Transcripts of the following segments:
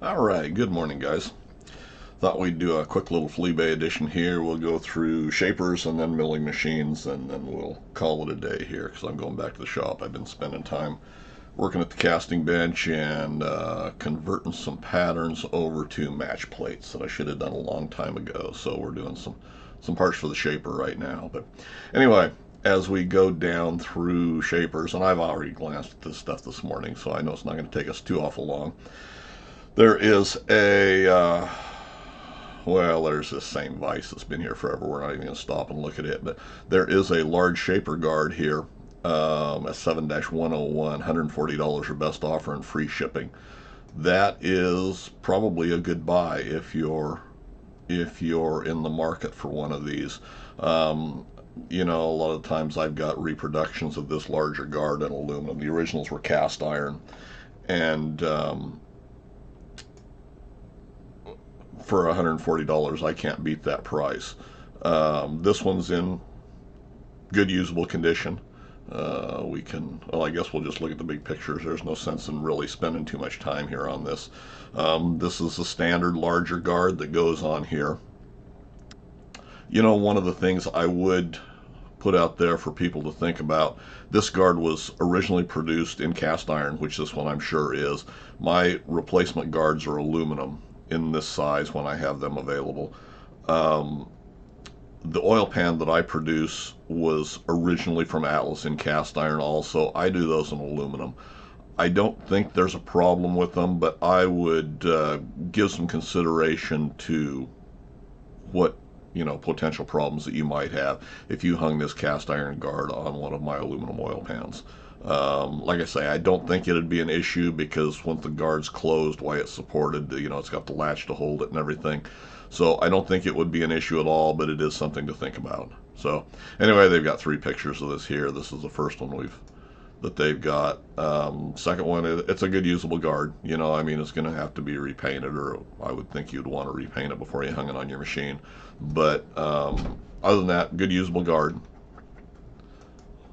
Alright, good morning guys. Thought we'd do a quick little Fleabay edition here. We'll go through shapers and then milling machines and then we'll call it a day here because I'm going back to the shop. I've been spending time working at the casting bench and converting some patterns over to match plates that I should have done a long time ago. So we're doing some parts for the shaper right now. But anyway, as we go down through shapers, and I've already glanced at this stuff this morning, so I know it's not going to take us too awful long. There is there's this same vise that's been here forever. We're not even going to stop and look at it, but there is a large shaper guard here, a 7-101, $140 or best offer and free shipping. That is probably a good buy if you're in the market for one of these. A lot of times I've got reproductions of this larger guard in aluminum. The originals were cast iron, and for $140, I can't beat that price. This one's in good usable condition. I guess we'll just look at the big pictures. There's no sense in really spending too much time here on this. This is the standard larger guard that goes on here. One of the things I would put out there for people to think about, this guard was originally produced in cast iron, which this one I'm sure is. My replacement guards are aluminum in this size when I have them available. The oil pan that I produce was originally from Atlas in cast iron also. I do those in aluminum. I don't think there's a problem with them, but I would give some consideration to what potential problems that you might have if you hung this cast iron guard on one of my aluminum oil pans. Like I say, I don't think it'd be an issue because once the guard's closed, why it's supported, it's got the latch to hold it and everything. So I don't think it would be an issue at all, but it is something to think about. So anyway, they've got 3 pictures of this here. This is the first one that they've got. Second one, it's a good usable guard. It's going to have to be repainted, or I would think you'd want to repaint it before you hung it on your machine. But other than that, good usable guard.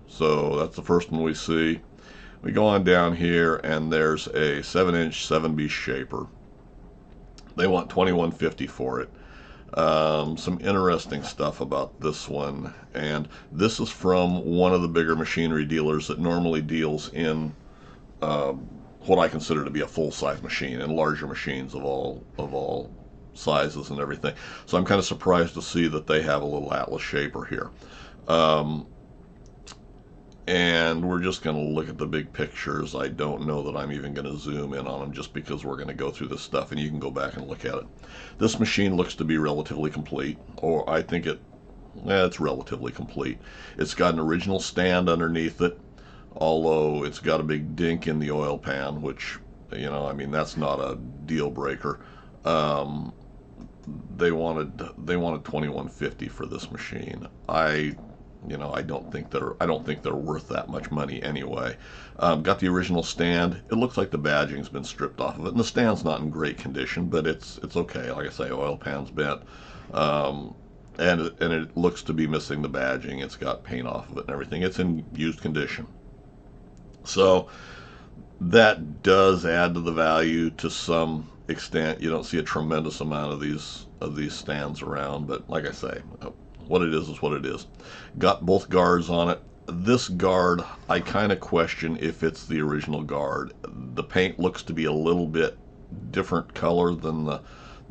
So that's the first one we see. We go on down here, and there's a 7-inch 7B shaper. They want $21.50 for it. Some interesting stuff about this one, and this is from one of the bigger machinery dealers that normally deals in what I consider to be a full-size machine and larger machines of all sizes and everything. So I'm kind of surprised to see that they have a little Atlas shaper here. And we're just going to look at the big pictures. I don't know that I'm even going to zoom in on them just because we're going to go through this stuff and you can go back and look at it. This machine looks to be relatively complete, or I think it's relatively complete. It's got an original stand underneath it, although it's got a big dink in the oil pan, which, that's not a deal breaker. They wanted $21.50 for this machine. I don't think they're worth that much money anyway. Got the original stand. It looks like the badging's been stripped off of it, and the stand's not in great condition, but it's okay. Like I say, oil pan's bent, and it looks to be missing the badging. It's got paint off of it and everything. It's in used condition, so that does add to the value to some extent. You don't see a tremendous amount of these stands around, but like I say, what it is what it is. Got both guards on it. This guard, I kind of question if it's the original guard. The paint looks to be a little bit different color than the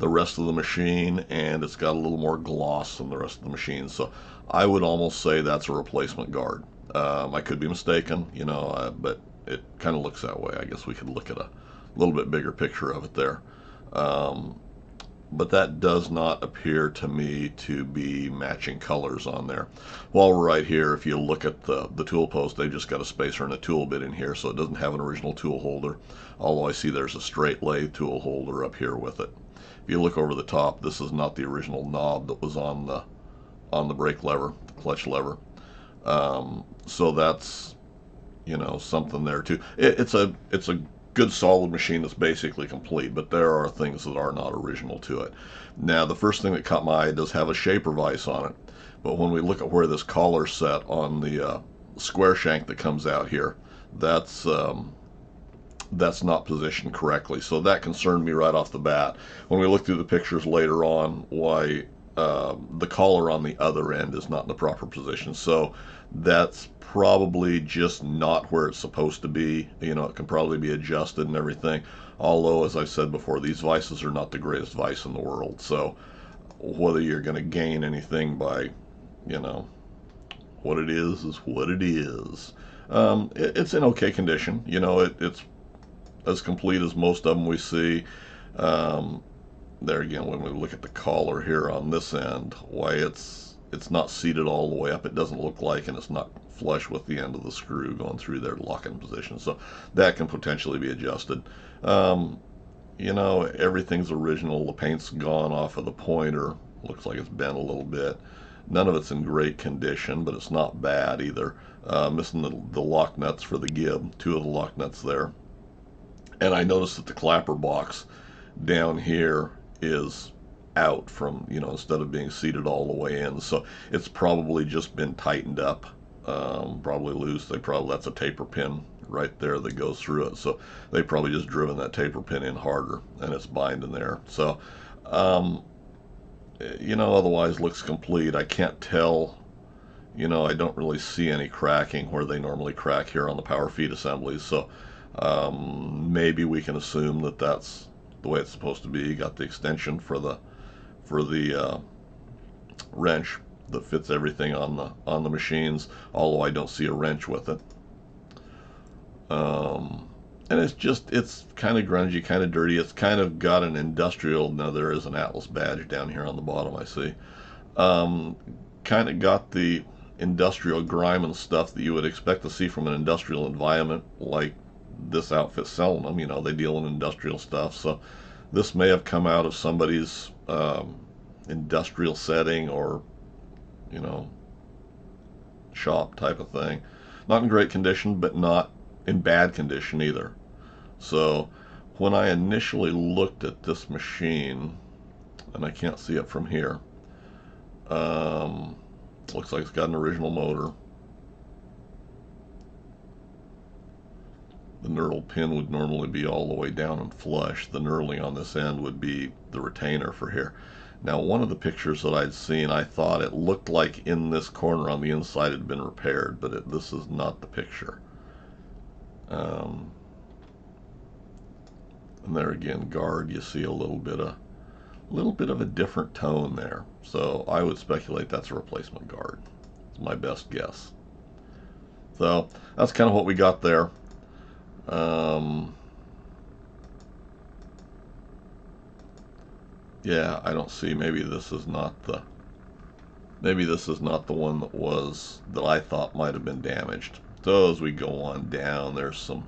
rest of the machine, and it's got a little more gloss than the rest of the machine. So I would almost say that's a replacement guard. I could be mistaken, but it kind of looks that way. I guess we could look at a little bit bigger picture of it there. But that does not appear to me to be matching colors on there. While we're right here, if you look at the tool post, they just got a spacer and a tool bit in here, so it doesn't have an original tool holder, although I see there's a straight lathe tool holder up here with it. If you look over the top, this is not the original knob that was on the brake lever, the clutch lever. So that's something there too. It's a good solid machine that's basically complete, but there are things that are not original to it. Now, the first thing that caught my eye does have a shaper vise on it, but when we look at where this collar's set on the square shank that comes out here, that's that's not positioned correctly. So that concerned me right off the bat. When we look through the pictures later on, why the collar on the other end is not in the proper position. So that's probably just not where it's supposed to be. You know, it can probably be adjusted and everything. Although, as I said before, these vices are not the greatest vice in the world. So whether you're going to gain anything by, you know, what it is what it is. It's in okay condition. You know, it's as complete as most of them we see. Um, there again, when we look at the collar here on this end, why it's not seated all the way up. It doesn't look like, and it's not flush with the end of the screw going through their lock-in position. So that can potentially be adjusted. Um, you know, everything's original. The paint's gone off of the pointer. Looks like it's bent a little bit. None of it's in great condition, but it's not bad either. Missing the lock nuts for the gib, two of the lock nuts there. And I noticed that the clapper box down here is out from, you know, instead of being seated all the way in. So it's probably just been tightened up, probably loose. That's a taper pin right there that goes through it. So they probably just driven that taper pin in harder, and it's binding there. So, you know, otherwise looks complete. I can't tell, you know, I don't really see any cracking where they normally crack here on the power feed assemblies. So maybe we can assume that that's the way it's supposed to be. You got the extension for the wrench that fits everything on the machines, although I don't see a wrench with it. And it's kind of grungy, kind of dirty. It's kind of got an industrial, now there is an Atlas badge down here on the bottom, I see. Kind of got the industrial grime and stuff that you would expect to see from an industrial environment, like this outfit selling them. You know, they deal in industrial stuff. So this may have come out of somebody's industrial setting or, you know, shop type of thing. Not in great condition, but not in bad condition either. So when I initially looked at this machine, and I can't see it from here, looks like it's got an original motor. The knurled pin would normally be all the way down and flush. The knurling on this end would be the retainer for here. Now, one of the pictures that I'd seen, I thought it looked like in this corner on the inside it had been repaired, but this is not the picture. And there again, guard, you see a little bit of a different tone there. So I would speculate that's a replacement guard. It's my best guess. So that's kind of what we got there. Yeah, I don't see. Maybe this is not the one that I thought might have been damaged. So as we go on down, there's some.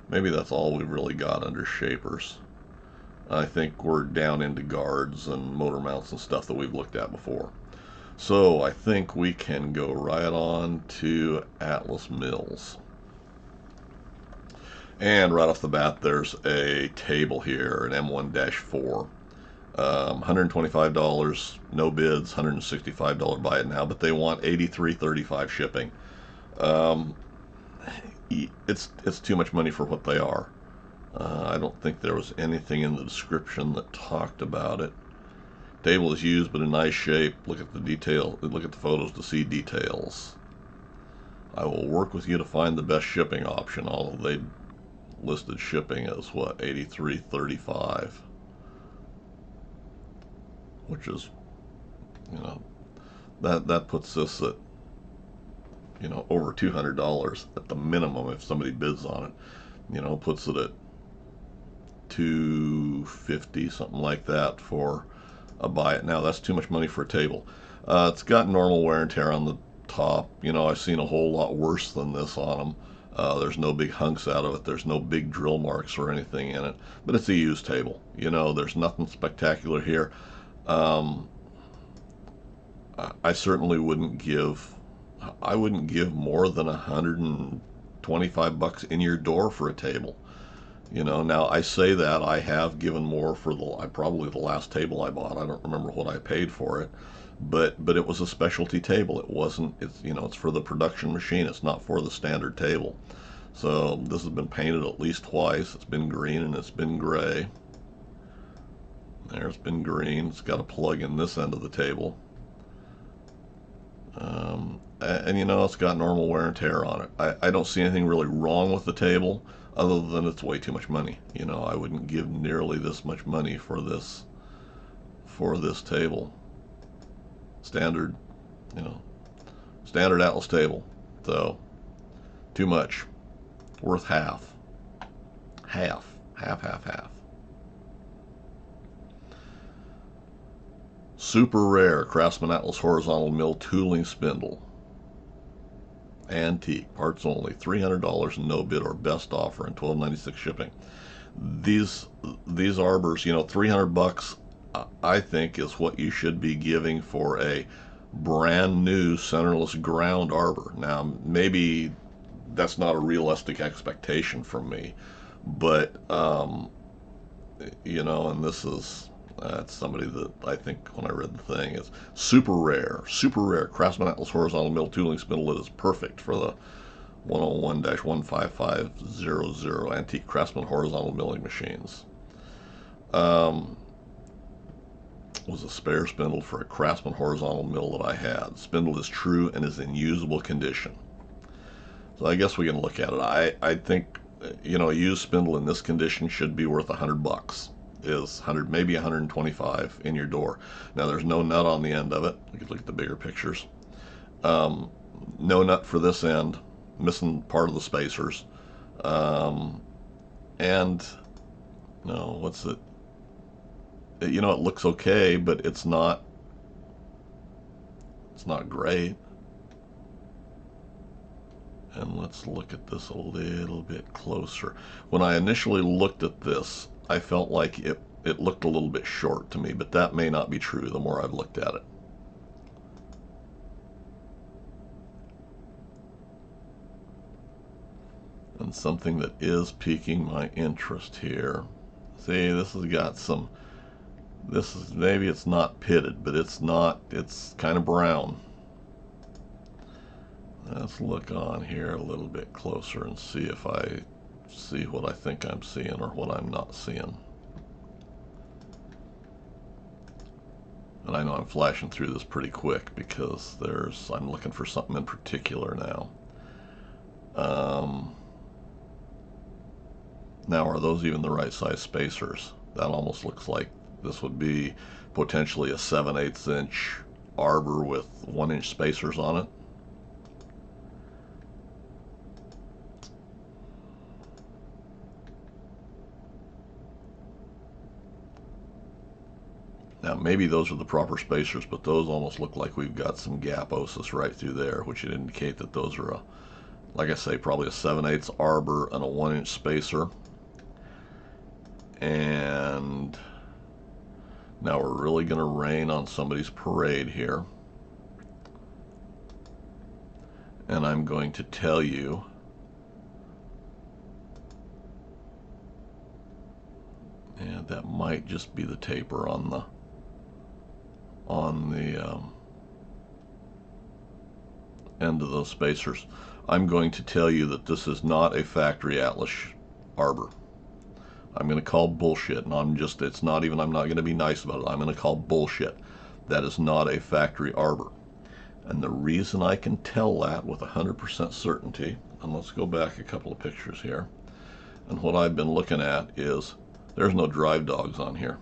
Maybe that's all we've really got under shapers. I think we're down into guards and motor mounts and stuff that we've looked at before. So I think we can go right on to Atlas Mills. And right off the bat, there's a table here, an M1-4. $125, no bids, $165 buy it now, but they want $83.35 shipping. It's too much money for what they are. I don't think there was anything in the description that talked about it. Table is used but in nice shape. Look at the detail. Look at the photos to see details. I will work with you to find the best shipping option. Although they listed shipping as what, $83.35, which is, you know, that puts this at, you know, over $200 at the minimum if somebody bids on it. You know, puts it at $250, something like that for a buy it now. That's too much money for a table. It's got normal wear and tear on the top. You know, I've seen a whole lot worse than this on them. There's no big hunks out of it. There's no big drill marks or anything in it. But it's a used table. You know, there's nothing spectacular here. I certainly wouldn't give. I wouldn't give more than $125 in your door for a table. You know, now I say that I have given more for probably the last table I bought. I don't remember what I paid for it, but it was a specialty table. It wasn't. It's, you know, it's for the production machine. It's not for the standard table. So this has been painted at least twice. It's been green and it's been gray. There's been green. It's got a plug in this end of the table. And you know, it's got normal wear and tear on it. I don't see anything really wrong with the table other than it's way too much money. You know, I wouldn't give nearly this much money for this table. Standard, you know, standard Atlas table. So, too much. Worth half. Half. Super rare Craftsman Atlas horizontal mill tooling spindle. Antique, parts only, $300 no bid or best offer and $12.96 shipping. These arbors, you know, $300 I think is what you should be giving for a brand new centerless ground arbor. Now, maybe that's not a realistic expectation from me, but you know, and this is somebody that I think when I read the thing is super rare Craftsman Atlas horizontal mill tooling spindle. It is perfect for the 101-15500 antique Craftsman horizontal milling machines. Was a spare spindle for a Craftsman horizontal mill that I had. Spindle is true and is in usable condition. So I guess we can look at it. I think, you know, a used spindle in this condition should be worth $100. Is 100, maybe 125 in your door. Now there's no nut on the end of it. You can look at the bigger pictures. No nut for this end, missing part of the spacers. And no, what's it? You know, it looks okay, but it's not great. And let's look at this a little bit closer. When I initially looked at this, I felt like it looked a little bit short to me, but that may not be true the more I've looked at it. And something that is piquing my interest here. See, this has got some, maybe it's not pitted, but it's kind of brown. Let's look on here a little bit closer and see if I see what I think I'm seeing or what I'm not seeing. And I know I'm flashing through this pretty quick because I'm looking for something in particular now. Now, are those even the right size spacers? That almost looks like this would be potentially a 7/8 inch arbor with 1-inch spacers on it. Now, maybe those are the proper spacers, but those almost look like we've got some gaposis right through there, which would indicate that those are, like I say, probably a 7/8 arbor and a 1-inch spacer. And now we're really going to rain on somebody's parade here. And I'm going to tell you and that might just be the taper on the end of those spacers. I'm going to tell you that this is not a factory Atlas arbor. I'm going to call bullshit, and I'm not going to be nice about it. I'm going to call bullshit. That is not a factory arbor. And the reason I can tell that with 100% certainty, and let's go back a couple of pictures here, and what I've been looking at is there's no drive dogs on here.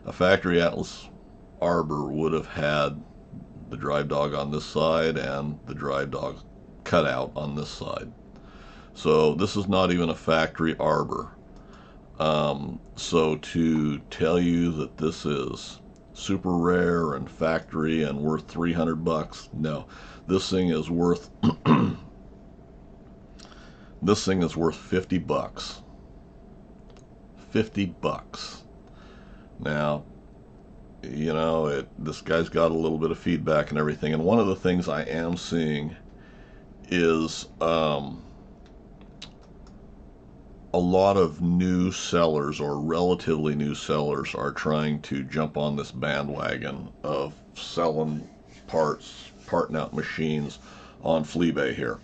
A factory Atlas arbor would have had the drive dog on this side and the drive dog cut out on this side. So this is not even a factory arbor. So to tell you that this is super rare and factory and worth $300, no. This thing is worth this thing is worth $50. $50. Now, you know, this guy's got a little bit of feedback and everything, and one of the things I am seeing is a lot of new sellers or relatively new sellers are trying to jump on this bandwagon of selling parting out machines on Fleabay here.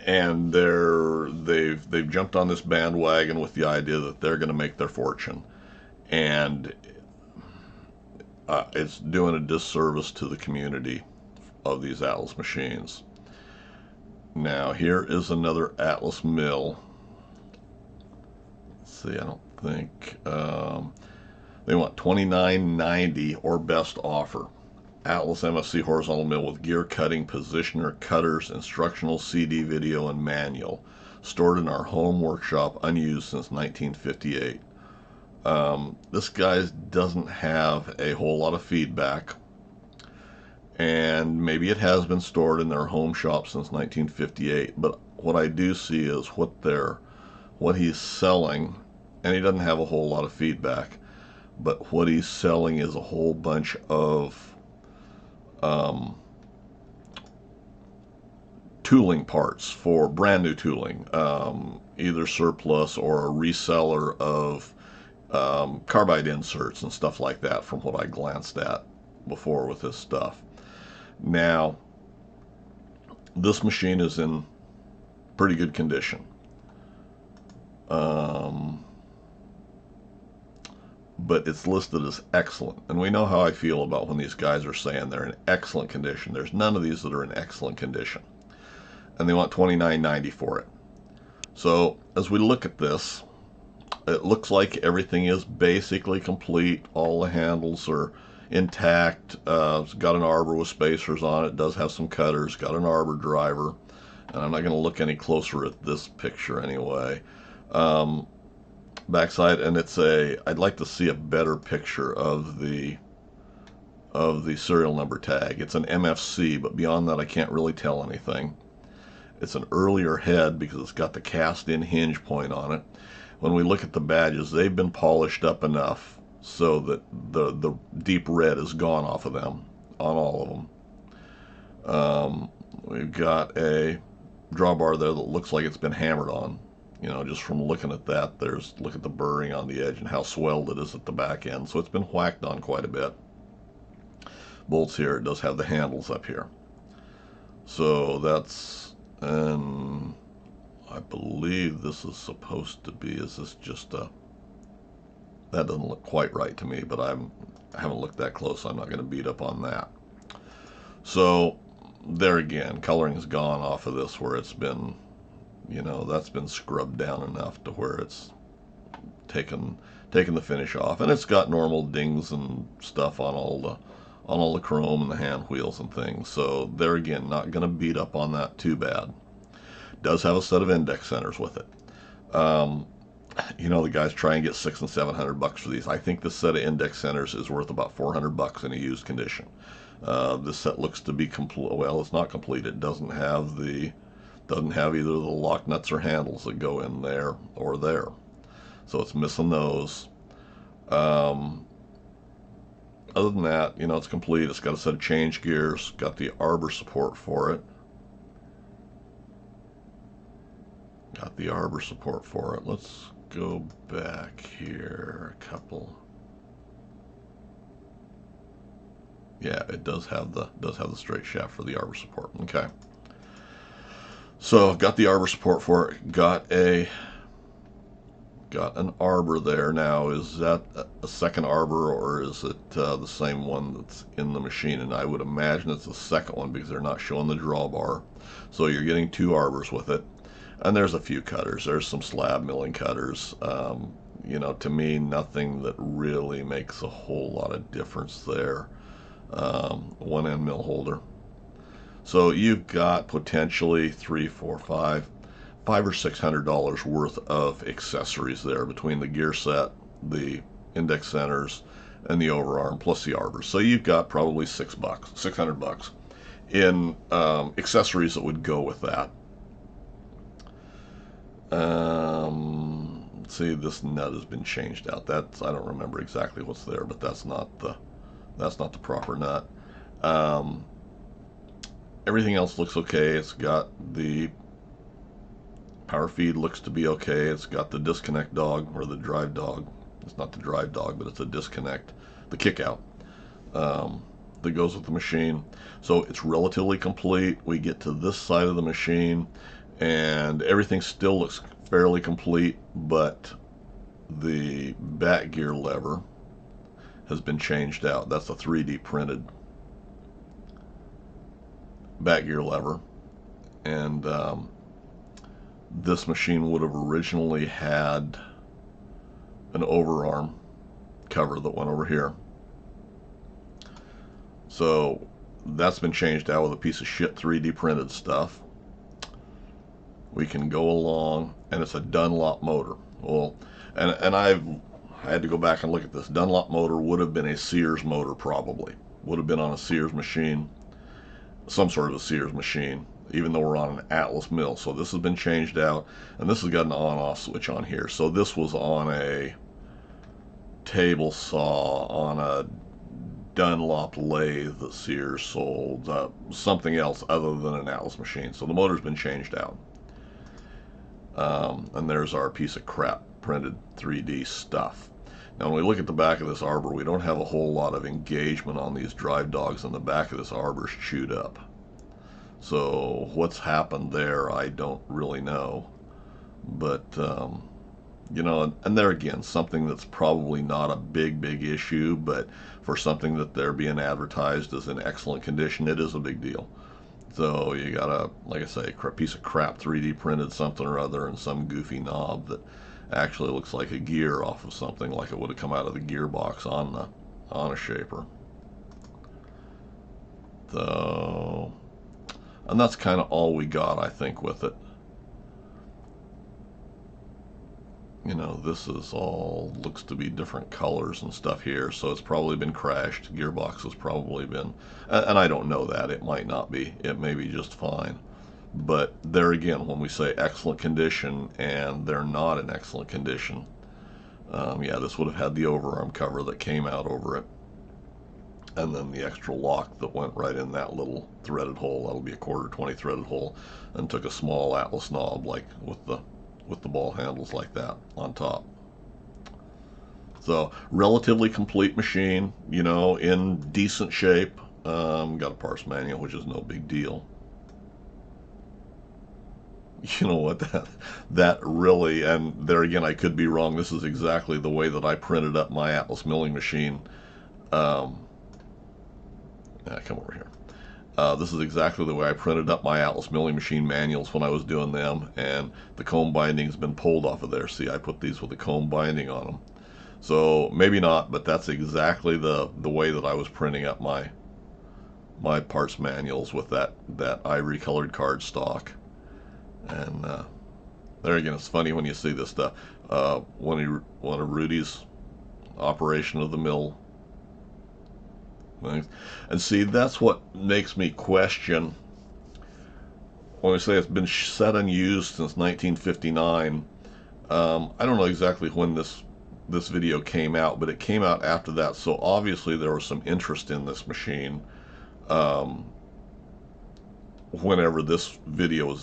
and they've jumped on this bandwagon with the idea that they're going to make their fortune, and it's doing a disservice to the community of these Atlas machines. Now here is another Atlas mill. Let's see, I don't think they want $29.90 or best offer. Atlas MFC horizontal mill with gear cutting, positioner, cutters, instructional CD video, and manual. Stored in our home workshop, unused since 1958. This guy doesn't have a whole lot of feedback, and maybe it has been stored in their home shop since 1958, but what I do see is what he's selling, and he doesn't have a whole lot of feedback, but what he's selling is a whole bunch of tooling parts for brand new tooling, either surplus or a reseller of carbide inserts and stuff like that, from what I glanced at before with this stuff. Now, this machine is in pretty good condition. But it's listed as excellent, and we know how I feel about when these guys are saying they're in excellent condition. There's none of these that are in excellent condition, and they want $29.90 for it. So as we look at this, it looks like everything is basically complete. All the handles are intact. It's got an arbor with spacers on it. It does have some cutters. Got an arbor driver, and I'm not going to look any closer at this picture anyway. Backside, and I'd like to see a better picture of the serial number tag. It's an MFC, but beyond that I can't really tell anything. It's an earlier head because it's got the cast-in hinge point on it. When we look at the badges, they've been polished up enough so that the deep red is gone off of them, on all of them. We've got a drawbar there that looks like it's been hammered on. You know, just from looking at that, look at the burring on the edge and how swelled it is at the back end. So it's been whacked on quite a bit. Bolts here. It does have the handles up here. So that's, and I believe this is supposed to be, is this just a, that doesn't look quite right to me, but I haven't looked that close. I'm not going to beat up on that. So there again, coloring is gone off of this where it's been, you know, that's been scrubbed down enough to where it's taken the finish off, and it's got normal dings and stuff on all the chrome and the hand wheels and things. So there again, not going to beat up on that too bad. Does have a set of index centers with it. You know, the guys try and get $600 and $700 for these. I think this set of index centers is worth about $400 in a used condition. This set looks to be complete. Well, it's not complete. It doesn't have either the lock nuts or handles that go in there or there. So it's missing those. Other than that, you know, it's complete. It's got a set of change gears, got the arbor support for it. Let's go back here a couple. Yeah, it does have the straight shaft for the arbor support. Okay. So got the arbor support for it. Got an arbor there. Now, is that a second arbor, or is it the same one that's in the machine? And I would imagine it's the second one because they're not showing the drawbar. So you're getting two arbors with it. And there's a few cutters. There's some slab milling cutters. You know, to me, nothing that really makes a whole lot of difference there. One end mill holder. So you've got potentially $500 or $600 worth of accessories there between the gear set, the index centers, and the overarm plus the arbors. So you've got probably $600 in accessories that would go with that. Let's see, this nut has been changed out. I don't remember exactly what's there, but that's not the proper nut. Everything else looks okay. It's got the power feed, looks to be okay. It's got the disconnect dog, or the drive dog. It's not the drive dog, but it's a disconnect, the kick out that goes with the machine. So it's relatively complete. We get to this side of the machine, and everything still looks fairly complete, but the back gear lever has been changed out. That's a 3D printed back gear lever, and this machine would have originally had an overarm cover that went over here. So that's been changed out with a piece of shit 3D printed stuff. We can go along, and it's a Dunlop motor. Well, and I had to go back and look at this. Dunlop motor would have been a Sears motor, probably. Would have been on a Sears machine, some sort of a Sears machine, even though we're on an Atlas mill. So this has been changed out, and this has got an on-off switch on here. So this was on a table saw on a Dunlop lathe that Sears sold, something else other than an Atlas machine. So the motor's been changed out. And there's our piece of crap printed 3D stuff. Now when we look at the back of this arbor, we don't have a whole lot of engagement on these drive dogs, and the back of this arbor's chewed up. So what's happened there, I don't really know. But, you know, and there again, something that's probably not a big issue, but for something that they're being advertised as in excellent condition, it is a big deal. So you got a, like I say, a piece of crap 3D printed something or other, and some goofy knob that actually looks like a gear off of something, like it would have come out of the gearbox on a shaper. So, and that's kind of all we got, I think, with it. You know, this is all, looks to be different colors and stuff here, so it's probably been crashed. Gearbox has probably been, and I don't know that. It might not be. It may be just fine. But there again, when we say excellent condition and they're not in excellent condition, yeah, this would have had the overarm cover that came out over it, and then the extra lock that went right in that little threaded hole. That'll be a 1/4 20 threaded hole, and took a small Atlas knob, like with the ball handles like that on top. So relatively complete machine, you know, in decent shape. Got a parts manual, which is no big deal. You know what, that really, and there again, I could be wrong. This is exactly the way that I printed up my Atlas milling machine. Come over here. This is exactly the way I printed up my Atlas milling machine manuals when I was doing them, and the comb binding's been pulled off of there. See, I put these with the comb binding on them. So maybe not, but that's exactly the way that I was printing up my parts manuals, with that ivory colored cardstock. And there again, it's funny when you see this stuff. One of Rudy's operation of the mill. And see, that's what makes me question when we say it's been set unused since 1959. I don't know exactly when this video came out, but it came out after that, so obviously there was some interest in this machine whenever this video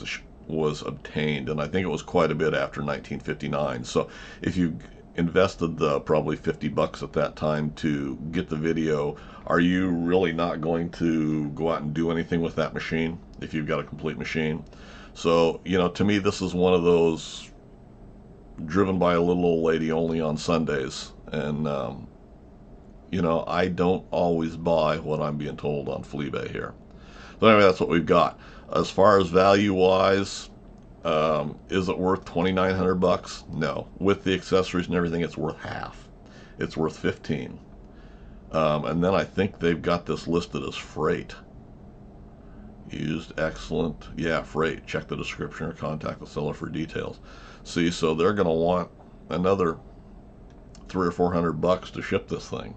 was obtained, and I think it was quite a bit after 1959. So if you invested probably $50 at that time to get the video, are you really not going to go out and do anything with that machine if you've got a complete machine? So, you know, to me, this is one of those driven by a little old lady only on Sundays. And, you know, I don't always buy what I'm being told on Fleabay here. So anyway, that's what we've got. As far as value-wise, is it worth $2,900? No. With the accessories and everything, it's worth half. It's worth $15. And then I think they've got this listed as freight. Used, excellent. Yeah, freight. Check the description or contact the seller for details. See, so they're going to want another $300 or $400 to ship this thing.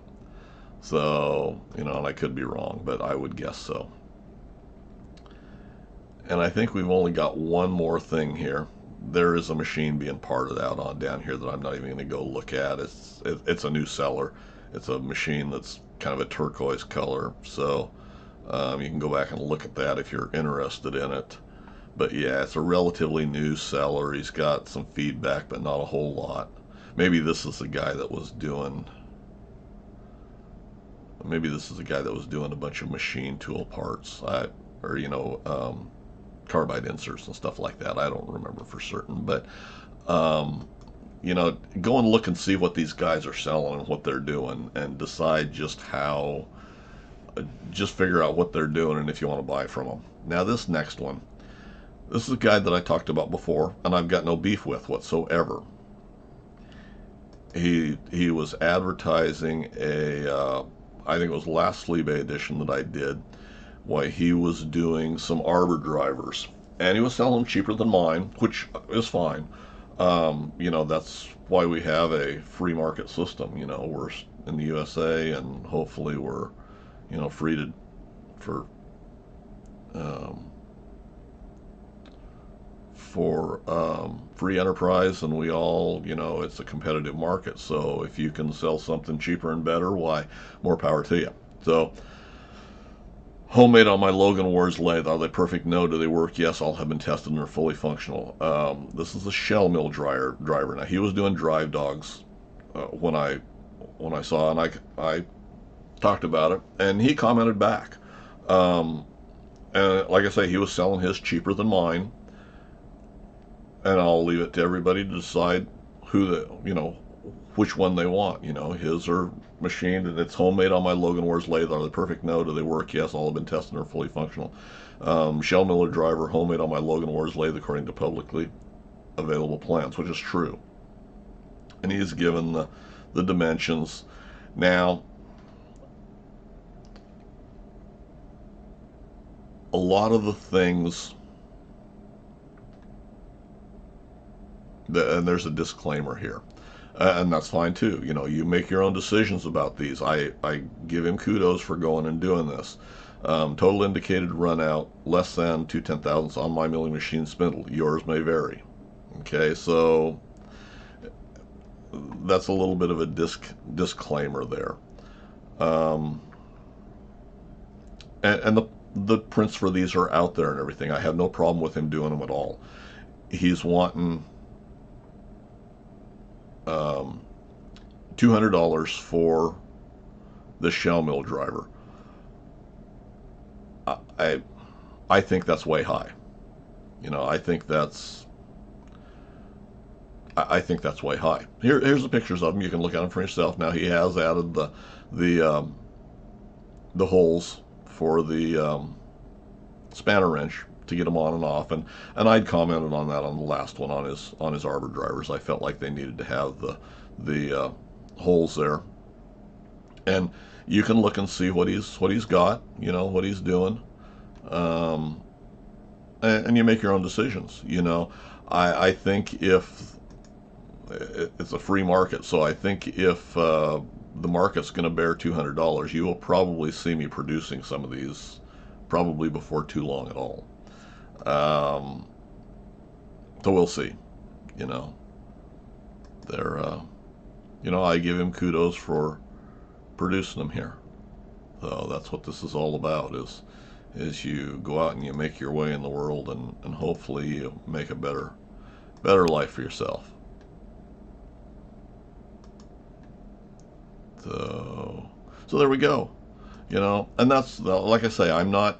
So, you know, and I could be wrong, but I would guess so. And I think we've only got one more thing here. There is a machine being parted out on down here that I'm not even going to go look at. It's a new seller. It's a machine that's kind of a turquoise color. So you can go back and look at that if you're interested in it. But yeah, it's a relatively new seller. He's got some feedback, but not a whole lot. Maybe this is the guy that was doing... Maybe this is the guy that was doing a bunch of machine tool parts. Or, you know... carbide inserts and stuff like that. I don't remember for certain, but go and look and see what these guys are selling and what they're doing, and decide just figure out what they're doing and if you want to buy from them. Now this next one, this is a guy that I talked about before, and I've got no beef with whatsoever. He was advertising I think it was last Fleabay edition that I did, why he was doing some arbor drivers, and he was selling them cheaper than mine, which is fine. That's why we have a free market system. We're in the USA, and hopefully we're, free to, for free enterprise, and we all, it's a competitive market. So if you can sell something cheaper and better, why, more power to you. So, homemade on my Logan Wars lathe. Are they perfect? No. Do they work? Yes. All have been tested and are fully functional. This is a shell mill driver. Now he was doing drive dogs when I saw, and I talked about it, and he commented back. And like I say, he was selling his cheaper than mine, and I'll leave it to everybody to decide which one they want. His are machined, and it's homemade on my Logan Wars lathe. Are they perfect? No. Do they work? Yes. All have been tested and are fully functional. Shell miller driver, homemade on my Logan Wars lathe according to publicly available plans, which is true. And he's given the dimensions. Now, a lot of the things, and there's a disclaimer here, and that's fine too. You make your own decisions about these. I give him kudos for going and doing this. Total indicated run out less than 2/10,000ths on my milling machine spindle. Yours may vary. Okay, so that's a little bit of a disclaimer there. And the prints for these are out there and everything. I have no problem with him doing them at all. He's wanting $200 for the shell mill driver. I think that's way high. I think that's way high. Here's the pictures of them. You can look at them for yourself. Now he has added the holes for the spanner wrench to get them on and off, and I'd commented on that on the last one on his arbor drivers. I felt like they needed to have the holes there, and you can look and see what he's got, what he's doing, and you make your own decisions. I think if it's a free market, so I think if the market's going to bear $200, you will probably see me producing some of these probably before too long at all. So we'll see. I give him kudos for producing them here. So that's what this is all about, is you go out and you make your way in the world, and hopefully you make a better life for yourself. So there we go. And that's, like I say, I'm not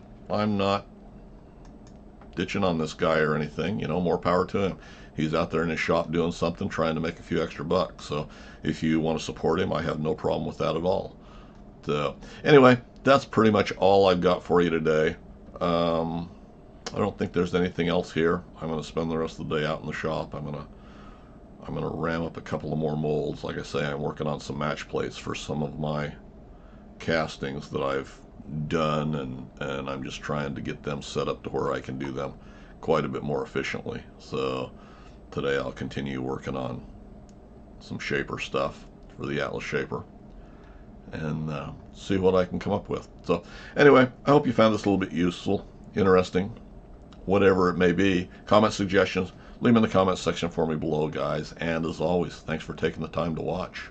ditching on this guy or anything. More power to him. He's out there in his shop doing something, trying to make a few extra bucks. So if you want to support him, I have no problem with that at all. So anyway, that's pretty much all I've got for you today. I don't think there's anything else here. I'm going to spend the rest of the day out in the shop. I'm going to ram up a couple of more molds. Like I say, I'm working on some match plates for some of my castings that I've done, and I'm just trying to get them set up to where I can do them quite a bit more efficiently. So today I'll continue working on some shaper stuff for the Atlas shaper, and see what I can come up with. So anyway, I hope you found this a little bit useful, interesting, whatever it may be. Comment suggestions, leave them in the comments section for me below, guys. And as always, thanks for taking the time to watch.